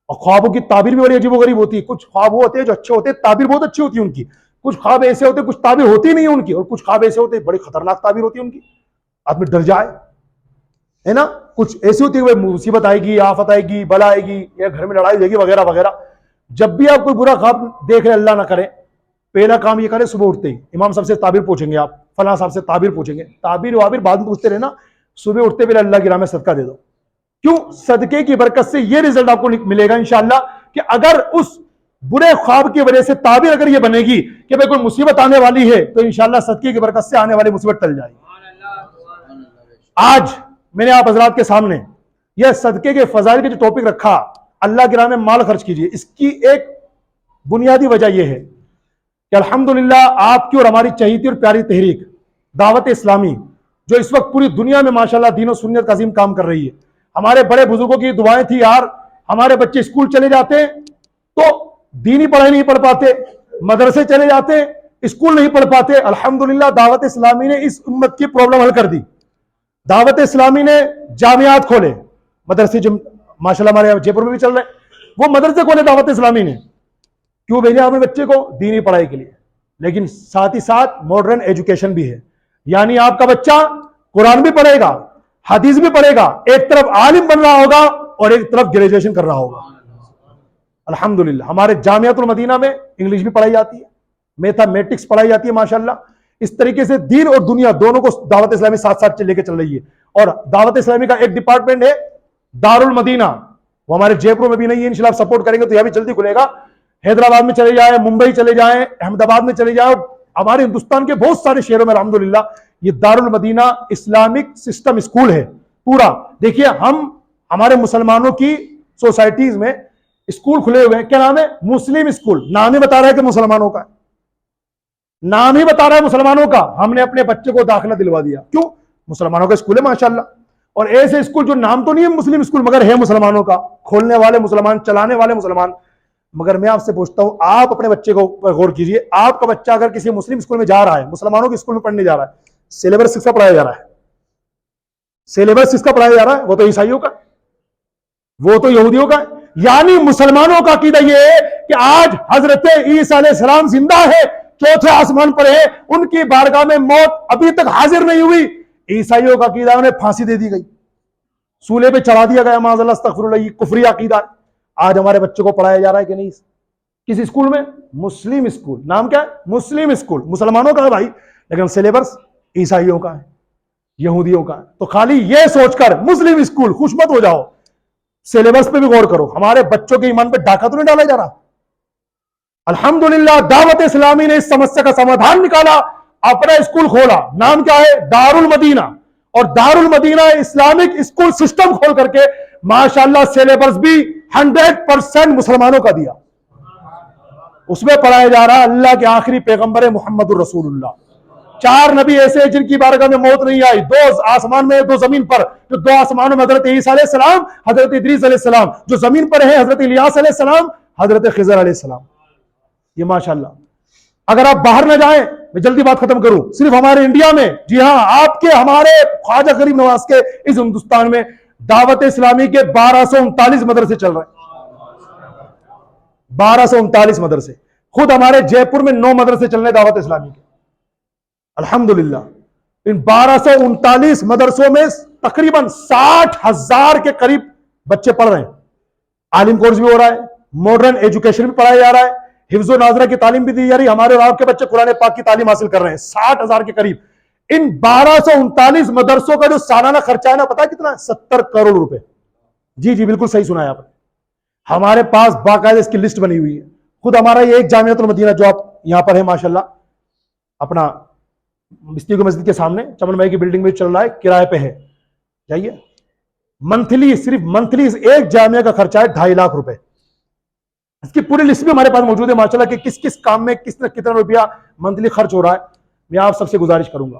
اور خوابوں کی تعبیر بھی بڑی عجیب و غریب ہوتی ہے، کچھ خواب وہ ہوتے ہیں جو اچھے ہوتے ہیں، تعبیر بہت اچھی ہوتی ہے ان کی، کچھ خواب ایسے ہوتے ہیں کچھ تعبیر ہوتی نہیں ہے ان کی، اور کچھ خواب ایسے ہوتے ہیں بڑی خطرناک تعبیر ہوتی ہے ان کی، آدمی ڈر جائے ہے نا۔ کچھ ایسی ہوتی ہے مصیبت آئے گی، آفت آئے گی، بلا آئے گی، یا گھر میں لڑائی ہوئے گی وغیرہ وغیرہ۔ جب بھی آپ کوئی برا خواب دیکھ رہے، اللہ نہ کرے، پہلا کام یہ کرے صبح اٹھتے ہی امام صاحب سے تعبیر پوچھیں گے، آپ فلاں صاحب سے تعبیر پوچھیں گے، تعبیر وابیر بعد میں پوچھتے رہنا، صبح اٹھتے پہلے اللہ کی راہ میں صدقہ دے دو۔ کیوں؟ صدقے کی برکت سے یہ رزلٹ آپ کو ملے گا انشاءاللہ کہ اگر اس برے خواب کی وجہ سے تعبیر اگر یہ بنے گی کہ بھئی کوئی مصیبت آنے والی ہے، تو انشاءاللہ صدقے کی برکت سے آنے والی مصیبت ٹل جائے گی۔ آج میں نے آپ حضرات کے سامنے یہ صدقے کے فضائل کے جو ٹاپک رکھا، اللہ کی راہ میں مال خرچ کیجئے، اس کی ایک بنیادی وجہ یہ ہے کہ الحمدللہ آپ کی اور ہماری چہیتی اور پیاری تحریک دعوت اسلامی جو اس وقت پوری دنیا میں ماشاءاللہ دین و سنت کا عظیم کام کر رہی ہے، ہمارے بڑے بزرگوں کی دعائیں تھی یار، ہمارے بچے اسکول چلے جاتے تو دینی پڑھائی نہیں پڑھ پاتے، مدرسے چلے جاتے اسکول نہیں پڑھ پاتے، الحمدللہ دعوت اسلامی نے اس امت کی پرابلم حل کر دی۔ دعوت اسلامی نے جامعات کھولے، مدرسے جو ماشاءاللہ ہمارے جے پور میں بھی چل رہے ہیں، وہ مدرسے کھولے دعوت اسلامی نے۔ کیوں بھیجا اپنے بچے کو؟ دینی پڑھائی کے لیے، لیکن ساتھ ہی ساتھ ماڈرن ایجوکیشن بھی ہے، یعنی آپ کا بچہ قرآن بھی پڑھے گا، حدیث بھی پڑھے گا، ایک طرف عالم بن رہا ہوگا اور ایک طرف گریجویشن کر رہا ہوگا۔ الحمدللہ ہمارے جامعۃ المدینہ میں انگلش بھی پڑھائی جاتی ہے، میتھمیٹکس پڑھائی جاتی ہے ماشاءاللہ۔ اس طریقے سے دین اور دنیا دونوں کو دعوت اسلامی ساتھ ساتھ لے کے چل رہی ہے۔ اور دعوت اسلامی کا ایک ڈپارٹمنٹ ہے دارالمدینہ، وہ ہمارے جے پور میں بھی نہیں ہے، انشاءاللہ آپ سپورٹ کریں گے تو یہ بھی جلدی کھلے گا۔ حیدرآباد میں چلے جائیں، ممبئی چلے جائیں، احمد آباد میں چلے جائیں، ہمارے ہندوستان کے بہت سارے شہروں میں الحمدللہ یہ دارالمدینہ اسلامک سسٹم اسکول ہے پورا۔ دیکھیے ہمارے مسلمانوں کی سوسائٹیز میں اسکول کھلے ہوئے ہیں، کیا نام ہے؟ مسلم اسکول، نام ہی بتا رہا ہے کہ مسلمانوں کا ہے، نام ہی بتا رہا ہے مسلمانوں کا، ہم نے اپنے بچے کو داخلہ دلوا دیا۔ کیوں؟ مسلمانوں کا اسکول ہے ماشاءاللہ۔ اور ایسے اسکول جو نام تو نہیں ہے مسلم اسکول مگر ہے مسلمانوں کا، کھولنے والے مسلمان، چلانے والے مسلمان۔ مگر میں آپ سے پوچھتا ہوں، آپ اپنے بچے کو غور کیجئے، آپ کا بچہ اگر کسی مسلم اسکول میں جا رہا ہے، مسلمانوں کے اسکول میں پڑھنے جا رہا ہے، سلیبس کس کا پڑھایا جا رہا ہے؟ سلیبس کس کا پڑھایا جا رہا ہے؟ وہ تو عیسائیوں کا، وہ تو یہودیوں کا ہے۔ یعنی مسلمانوں کا عقیدہ یہ ہے کہ آج حضرت عیسیٰ علیہ السلام زندہ ہے، چوتھے آسمان پر ہے، ان کی بارگاہ میں موت ابھی تک حاضر نہیں ہوئی۔ عیسائیوں کا عقیدہ انہیں پھانسی دے دی گئی، سولے پہ چڑھا دیا گیا، معاذ اللہ استغفر اللہ، یہ کفری عقیدہ ہے۔ آج ہمارے بچوں کو پڑھایا جا رہا ہے کہ نہیں؟ کس اسکول میں؟ مسلم اسکول، نام کیا ہے؟ مسلم اسکول، مسلمانوں کا ہے بھائی، لیکن سلیبس عیسائیوں کا ہے، یہودیوں کا ہے۔ تو خالی یہ سوچ کر مسلم اسکول خوش مت ہو جاؤ، سلیبس پہ بھی غور کرو، ہمارے بچوں کے ایمان پہ ڈاکہ تو نہیں ڈالا جا رہا؟ الحمدللہ دعوت اسلامی نے اس سمسیا کا سمادھان نکالا، اپنا اسکول کھولا، نام کیا ہے؟ دارالمدینہ۔ اور دارالمدینہ اسلامک اسکول سسٹم کھول کر کے ماشاءاللہ سلیبس بھی 100% مسلمانوں کا دیا، اس میں پڑھایا جا رہا اللہ کے آخری پیغمبر محمد الرسول اللہ۔ 4 نبی ایسے ہیں جن کی بارگاہ میں موت نہیں آئی، 2 آسمان میں 2 زمین پر، جو 2 آسمانوں میں حضرت عیسیٰ علیہ السلام، حضرت ادریس علیہ السلام، جو زمین پر ہے حضرت الیاس علیہ السلام، حضرت خضر علیہ السلام۔ یہ ماشاءاللہ اگر آپ باہر نہ جائیں، میں جلدی بات ختم کروں، صرف ہمارے انڈیا میں، جی ہاں آپ کے ہمارے خواجہ غریب نواز کے اس ہندوستان میں دعوت اسلامی کے 1239 مدرسے چل رہے ہیں، 1239 مدرسے، خود ہمارے جے پور میں 9 مدرسے چل رہے ہیں دعوت اسلامی کے الحمدللہ۔ ان 1239 مدرسوں میں تقریباً 60,000 کے قریب بچے پڑھ رہے ہیں، عالم کورس بھی ہو رہا ہے، ماڈرن ایجوکیشن بھی پڑھایا جا رہا ہے، حفظ و ناظرہ کی تعلیم بھی دی جا رہی ہے، ہمارے اور آپ کے بچے قرآن پاک کی تعلیم حاصل کر رہے ہیں، 60,000 کے قریب۔ ان 1239 مدرسوں کا جو سالانہ خرچہ ہے نا، پتا کتنا ہے؟ 70 کروڑ روپے۔ جی جی بالکل صحیح سنا ہے آپ نے، ہمارے پاس باقاعدہ اس کی لسٹ بنی ہوئی ہے۔ خود ہمارا یہ ایک جامعۃ المدینہ جو آپ یہاں پر ہے ماشاءاللہ، اپنا بستی کی مسجد کے سامنے چمن بھائی کی بلڈنگ میں چل رہا ہے, کرائے پہ ہے, جائیے. منتھلی, صرف منتھلی ایک جامعہ کا خرچہ ہے 2.5 لاکھ روپے. اس کی پوری لسٹ بھی ہمارے پاس موجود ہے ماشاءاللہ کہ کس کس کام میں کتنا روپیہ منتھلی خرچ ہو رہا ہے. میں آپ سب سے گزارش کروں گا,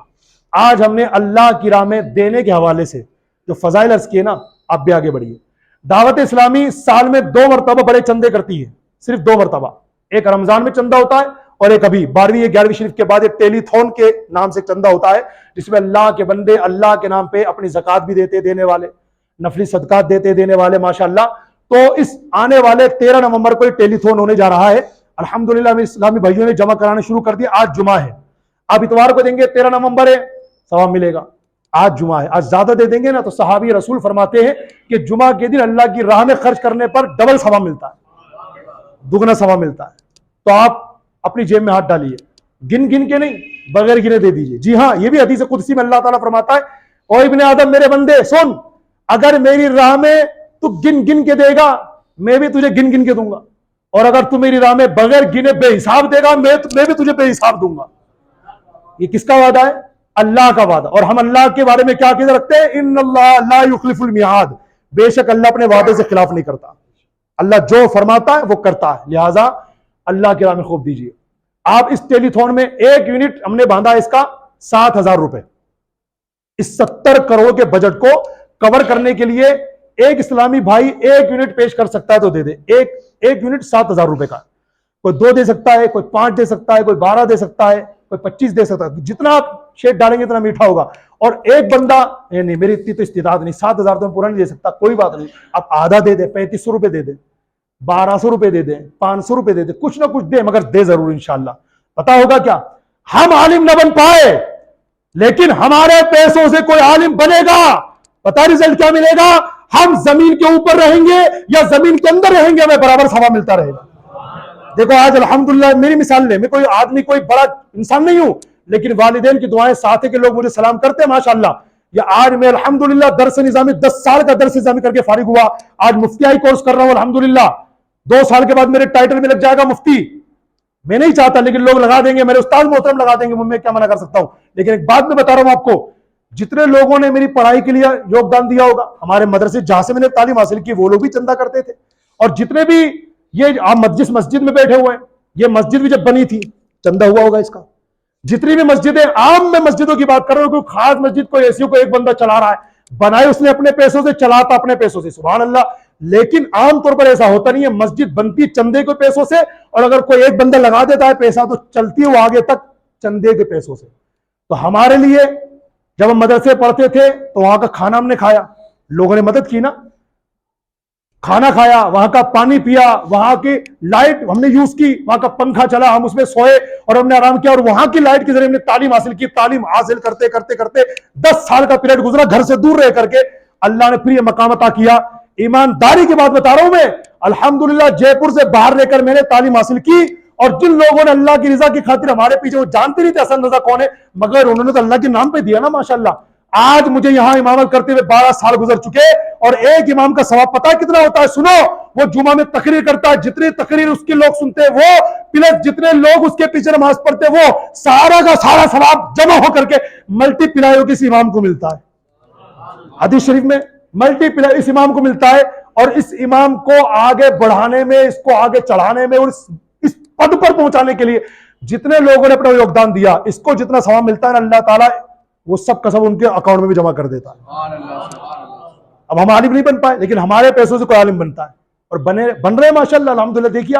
آج ہم نے اللہ کی راہ میں دینے کے حوالے سے جو فضائل عرض کیے نا, آپ بھی آگے بڑھیے. دعوت اسلامی سال میں 2 مرتبہ بڑے چندے کرتی ہے, صرف 2 مرتبہ. ایک رمضان میں چندہ ہوتا ہے, اور ایک ابھی 12ویں یا 11ویں شریف کے بعد ایک ٹیلی تھون کے نام سے چندہ ہوتا ہے, جس میں اللہ کے بندے اللہ کے نام پہ اپنی زکات بھی دیتے دینے والے, نفلی صدقات دیتے دینے والے ماشاءاللہ. تو اس آنے والے 13 نومبر کو ٹیلی تھون ہونے جا رہا ہے. الحمدللہ میرے اسلامی بھائیوں نے جمع کرانا شروع کر دیا. آج جمعہ ہے, آپ اتوار کو دیں گے 13 نومبر ہے, ثواب ملے گا. آج جمعہ ہے, آج زیادہ دے دیں گے نا تو صحابی رسول فرماتے ہیں کہ جمعہ کے دن اللہ کی راہ میں خرچ کرنے پر ڈبل ثواب ملتا ہے, دگنا ثواب ملتا ہے. تو آپ اپنی جیب میں ہاتھ ڈالیے, گن گن کے نہیں, بغیر گنے دے دیجیے. جی ہاں, یہ بھی حدیث قدسی میں اللہ تعالیٰ فرماتا ہے, او ابن آدم میرے بندے سن, اگر میری راہ میں تو گن گن کے دے گا, میں بھی تجھے گن گن کے دوں گا, اور اگر تو میری راہ میں بغیر گنے بے حساب دے گا, میں بھی تجھے بے حساب دوں گا. یہ کس کا وعدہ ہے؟ اللہ کا وعدہ. اور ہم اللہ کے بارے میں کیا عقیدہ رکھتے ہیں؟ ان اللہ لا یخلف المیعاد, بے شک اللہ اپنے وعدے سے خلاف نہیں کرتا. اللہ جو فرماتا ہے وہ کرتا ہے, لہٰذا اللہ کی راہ میں خوب دیجیے. آپ اس ٹیلی تھون میں 1 یونٹ ہم نے باندھا اس کا 7,000 روپے. اس 70 کروڑ کے بجٹ کو کور کرنے کے لیے ایک اسلامی بھائی 1 یونٹ پیش کر سکتا ہے تو دے دے. ایک یونٹ 7,000 روپے کا, کوئی 2 دے سکتا ہے, کوئی 5 دے سکتا ہے, کوئی 12 دے سکتا ہے, کوئی 25 دے سکتا ہے. جتنا آپ شیٹ ڈالیں گے اتنا میٹھا ہوگا. اور ایک بندہ نہیں میری اتنی تو استطاعت نہیں, 7,000 تو میں پورا نہیں دے سکتا, کوئی بات نہیں, آپ آدھا دے دیں, 3,500 روپے دے دیں, 1,200 روپے دے دیں, 500 روپے دے دیں, کچھ نہ کچھ دے, مگر دے ضرور انشاءاللہ. پتا ہوگا کیا, ہم عالم نہ بن پائے لیکن ہمارے پیسوں سے کوئی عالم بنے گا. پتا رزلٹ کیا ملے گا؟ ہم زمین کے اوپر رہیں گے یا زمین کے اندر رہیں گے, ہمیں برابر ثواب ملتا رہے گا. دیکھو آج الحمدللہ میری مثال لے, میں کوئی آدمی کوئی بڑا انسان نہیں ہوں, لیکن والدین کی دعائیں ساتھ ہے کہ لوگ مجھے سلام کرتے ہیں ماشاءاللہ. یا آج میں الحمدللہ درس نظامی 10 سال کا درس نظامی کر کے فارغ ہوا, آج مفتیائی کورس کر رہا ہوں الحمدللہ. 2 سال کے بعد میرے ٹائٹل میں لگ جائے گا مفتی. میں نہیں چاہتا لیکن لوگ لگا دیں گے, میرے استاد محترم لگا دیں گے, میں کیا منع کر سکتا ہوں. لیکن ایک بات میں بتا رہا ہوں آپ کو, جتنے لوگوں نے میری پڑھائی کے لیے یوگدان دیا ہوگا, ہمارے مدرسے جہاں سے میں نے تعلیم حاصل کی وہ لوگ بھی چندہ کرتے تھے. اور جتنے بھی یہ آپ جس مسجد میں بیٹھے ہوئے ہیں, یہ مسجد بھی جب بنی تھی چندہ ہوا ہوگا اس کا. جتنی بھی مسجدیں, عام میں مسجدوں کی بات کر رہا ہوں, کوئی خاص مسجد کوئی ایسی کو ایک بندہ چلا رہا ہے, بنائے اس نے اپنے پیسوں سے, چلاتا اپنے پیسوں سے, سبحان اللہ. لیکن عام طور پر ایسا ہوتا نہیں ہے, مسجد بنتی چندے کے پیسوں سے, اور اگر کوئی ایک بندہ لگا دیتا ہے پیسہ تو چلتی ہے وہ آگے تک چندے کے پیسوں سے. تو ہمارے لیے جب ہم مدرسے پڑھتے تھے تو وہاں کا کھانا ہم نے کھایا, لوگوں نے مدد کی نا, کھانا کھایا, وہاں کا پانی پیا, وہاں کی لائٹ ہم نے یوز کی, وہاں کا پنکھا چلا, ہم اس میں سوئے اور ہم نے آرام کیا, اور وہاں کی لائٹ کے ذریعے ہم نے تعلیم حاصل کی. تعلیم حاصل کرتے کرتے کرتے 10 سال کا پیریڈ گزرا, گھر سے دور رہ کر کے اللہ نے پھر یہ مقام عطا کیا. ایمانداری کی بات بتا رہا ہوں میں, الحمدللہ جے پور سے باہر لے کر میں نے تعلیم حاصل کی, اور جن لوگوں نے اللہ کی رضا کی خاطر ہمارے پیچھے, وہ جانتے نہیں تھے حسن رضا کون ہے, مگر انہوں نے تو اللہ کے نام پہ دیا نا ماشاءاللہ. آج مجھے یہاں امامت کرتے ہوئے 12 سال گزر چکے, اور ایک امام کا ثواب پتہ ہے کتنا ہوتا ہے؟ سنو, وہ جمعہ میں تقریر کرتا ہے, جتنی تقریر اس کے لوگ سنتے ہیں وہ, پلس جتنے لوگ اس کے پیچھے نماز پڑھتے ہیں وہ, سارا کا سارا ثواب جمع ہو کر کے ملٹی پلائی ہو کے اس امام کو ملتا ہے. حدیث شریف میں ملٹی پلائی اس امام کو ملتا ہے. اور اس امام کو آگے بڑھانے میں, اس کو آگے چڑھانے میں, اور اس پد پر پہنچانے کے لیے جتنے لوگوں نے اپنا یوگدان دیا, اس کو جتنا ثواب ملتا ہے نا, اللہ تعالیٰ وہ سب کا سب ان کے اکاؤنٹ میں بھی جمع کر دیتا ہے. اب ہم عالم نہیں بن پائے لیکن ہمارے پیسوں سے کوئی عالم بنتا ہے, اور بن رہے ہیں ماشاءاللہ الحمدللہ. دیکھیے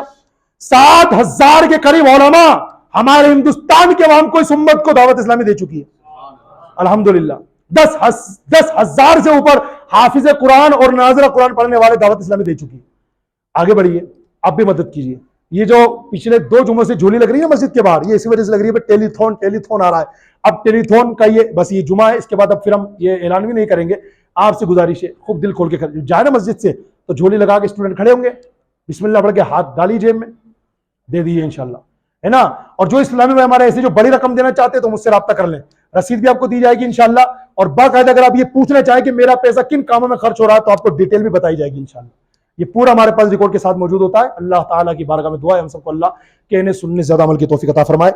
7,000 کے قریب علماء ہمارے ہندوستان کے عوام کو اس امت کو دعوت اسلامی دے چکی ہے الحمدللہ. 10,000 سے اوپر حافظ قرآن اور ناظر قرآن پڑھنے والے دعوت اسلامی دے چکی ہے. آگے بڑھیے, آپ بھی مدد کیجیے. یہ جو پچھلے 2 جمعوں سے جھولی لگ رہی ہے مسجد کے باہر, یہ اسی وجہ سے لگ رہی ہے, ٹیلی تھون آ رہا ہے. اب ٹیلی تھون کا یہ بس یہ جمعہ ہے, اس کے بعد اب پھر ہم یہ اعلان بھی نہیں کریں گے. آپ سے گزارش ہے, خوب دل کھول کے جائے نا مسجد سے تو جھولی لگا کے اسٹوڈنٹ کھڑے ہوں گے, بسم اللہ پڑھ کے ہاتھ ڈالی جیب میں, دے دیجیے انشاءاللہ, ہے نا. اور جو اسلامی میں ہمارے ایسے جو بڑی رقم دینا چاہتے ہیں تو مجھ سے رابطہ کر لیں, رسید بھی آپ کو دی جائے گی انشاءاللہ. اور باقاعدہ اگر آپ یہ پوچھنا چاہیں کہ میرا پیسہ کن کاموں میں خرچ ہو رہا ہے تو آپ کو ڈیٹیل بھی بتائی جائے گی انشاءاللہ. یہ پورا ہمارے پاس ریکارڈ کے ساتھ موجود ہوتا ہے. اللہ تعالیٰ کی بارگاہ میں دعا ہے ہم سب کو اللہ کہنے سننے سے زیادہ عمل کی توفیق عطا فرمائے.